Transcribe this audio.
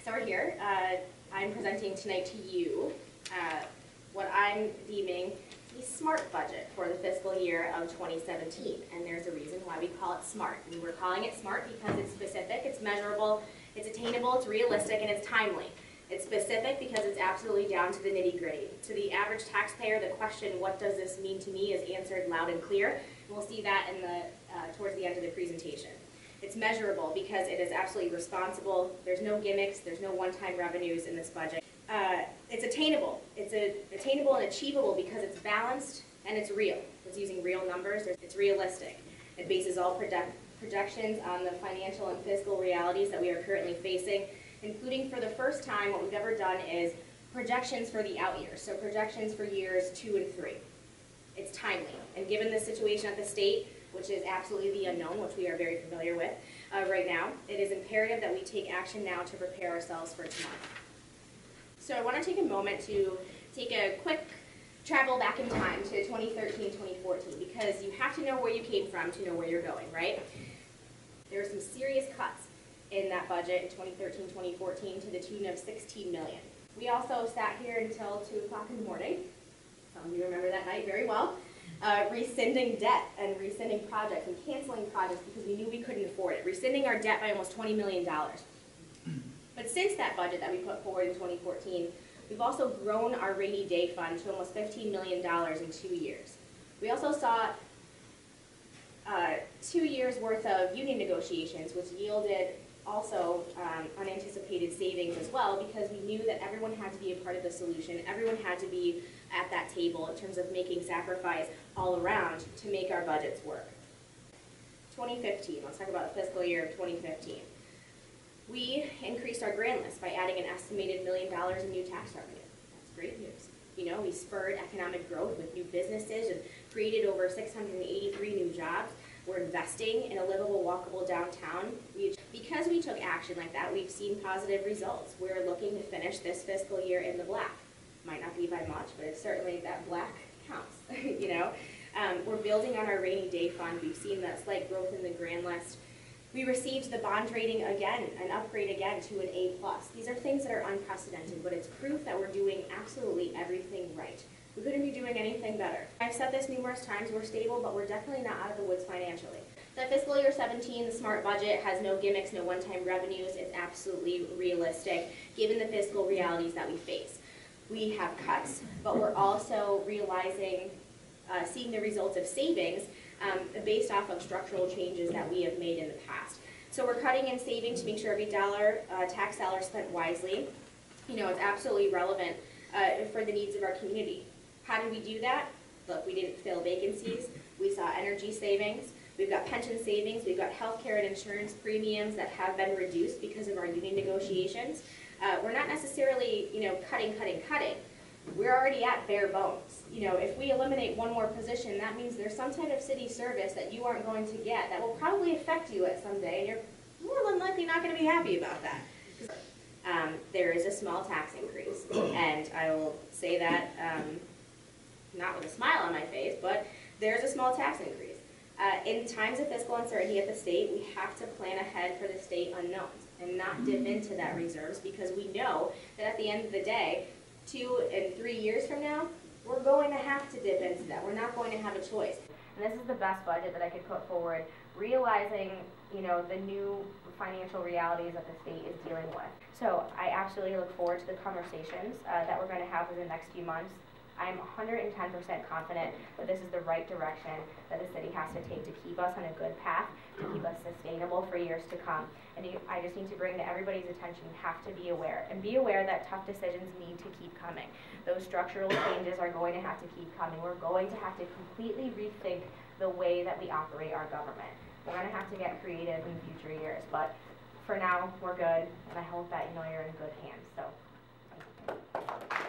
So we're here. I'm presenting tonight to you what I'm deeming the SMART budget for the fiscal year of 2017. And there's a reason why we call it SMART. And we're calling it SMART because it's specific, it's measurable, it's attainable, it's realistic, and it's timely. It's specific because it's absolutely down to the nitty-gritty. To the average taxpayer, the question, what does this mean to me, is answered loud and clear. And we'll see that in towards the end of the presentation. It's measurable because it is absolutely responsible. There's no gimmicks, there's no one-time revenues in this budget. It's attainable. It's attainable and achievable because it's balanced and it's real. It's using real numbers. It's realistic. It bases all projections on the financial and fiscal realities that we are currently facing, including for the first time what we've ever done is projections for the out years, so projections for years 2 and 3. It's timely, and given the situation at the state, which is absolutely the unknown, which we are very familiar with right now, it is imperative that we take action now to prepare ourselves for tomorrow. So I want to take a moment to take a quick travel back in time to 2013, 2014, because you have to know where you came from to know where you're going, right? There were some serious cuts in that budget in 2013, 2014 to the tune of $16 million. We also sat here until 2 o'clock in the morning. Some of you remember that night very well. Rescinding debt and rescinding projects and canceling projects because we knew we couldn't afford it. Rescinding our debt by almost $20 million. But since that budget that we put forward in 2014, we've also grown our rainy day fund to almost $15 million in 2 years. We also saw 2 years worth of union negotiations, which yielded also unanticipated savings as well, because we knew that everyone had to be a part of the solution. Everyone had to be at that table in terms of making sacrifice all around to make our budgets work. 2015, let's talk about the fiscal year of 2015. We increased our grand list by adding an estimated $1 million in new tax revenue. That's great news. You know, we spurred economic growth with new businesses and created over 683 new jobs. We're investing in a livable, walkable downtown. Because we took action like that, we've seen positive results. We're looking to finish this fiscal year in the black. Might not be by much, but it's certainly that black counts. You know, we're building on our rainy day fund. We've seen that slight growth in the grand list. We received the bond rating again, an upgrade again to an A+. These are things that are unprecedented, but it's proof that we're doing absolutely everything right. We couldn't be doing anything better. I've said this numerous times, we're stable, but we're definitely not out of the woods financially. The fiscal year 17, the SMART budget has no gimmicks, no one-time revenues. It's absolutely realistic, given the fiscal realities that we face. We have cuts, but we're also realizing, seeing the results of savings based off of structural changes that we have made in the past. So we're cutting in savings to make sure every tax dollar is spent wisely. You know, it's absolutely relevant for the needs of our community. How did we do that? Look, we didn't fill vacancies. We saw energy savings. We've got pension savings. We've got healthcare and insurance premiums that have been reduced because of our union negotiations. We're not necessarily, you know, cutting. We're already at bare bones. You know, if we eliminate one more position, that means there's some type of city service that you aren't going to get that will probably affect you at some day, and you're more than likely not going to be happy about that. There is a small tax increase, and I will say that not with a smile on my face, but there's a small tax increase. In times of fiscal uncertainty at the state, we have to plan ahead for the state unknowns and not dip into that reserves, because we know that at the end of the day, 2 and 3 years from now, we're going to have to dip into that. We're not going to have a choice. And this is the best budget that I could put forward, realizing, you know, the new financial realities that the state is dealing with. So I absolutely look forward to the conversations that we're going to have in the next few months. I'm 110% confident that this is the right direction that the city has to take to keep us on a good path, to keep us sustainable for years to come. And I just need to bring to everybody's attention, you have to be aware. And be aware that tough decisions need to keep coming. Those structural changes are going to have to keep coming. We're going to have to completely rethink the way that we operate our government. We're going to have to get creative in future years. But for now, we're good. And I hope that, you know, you're in good hands. So, thank you.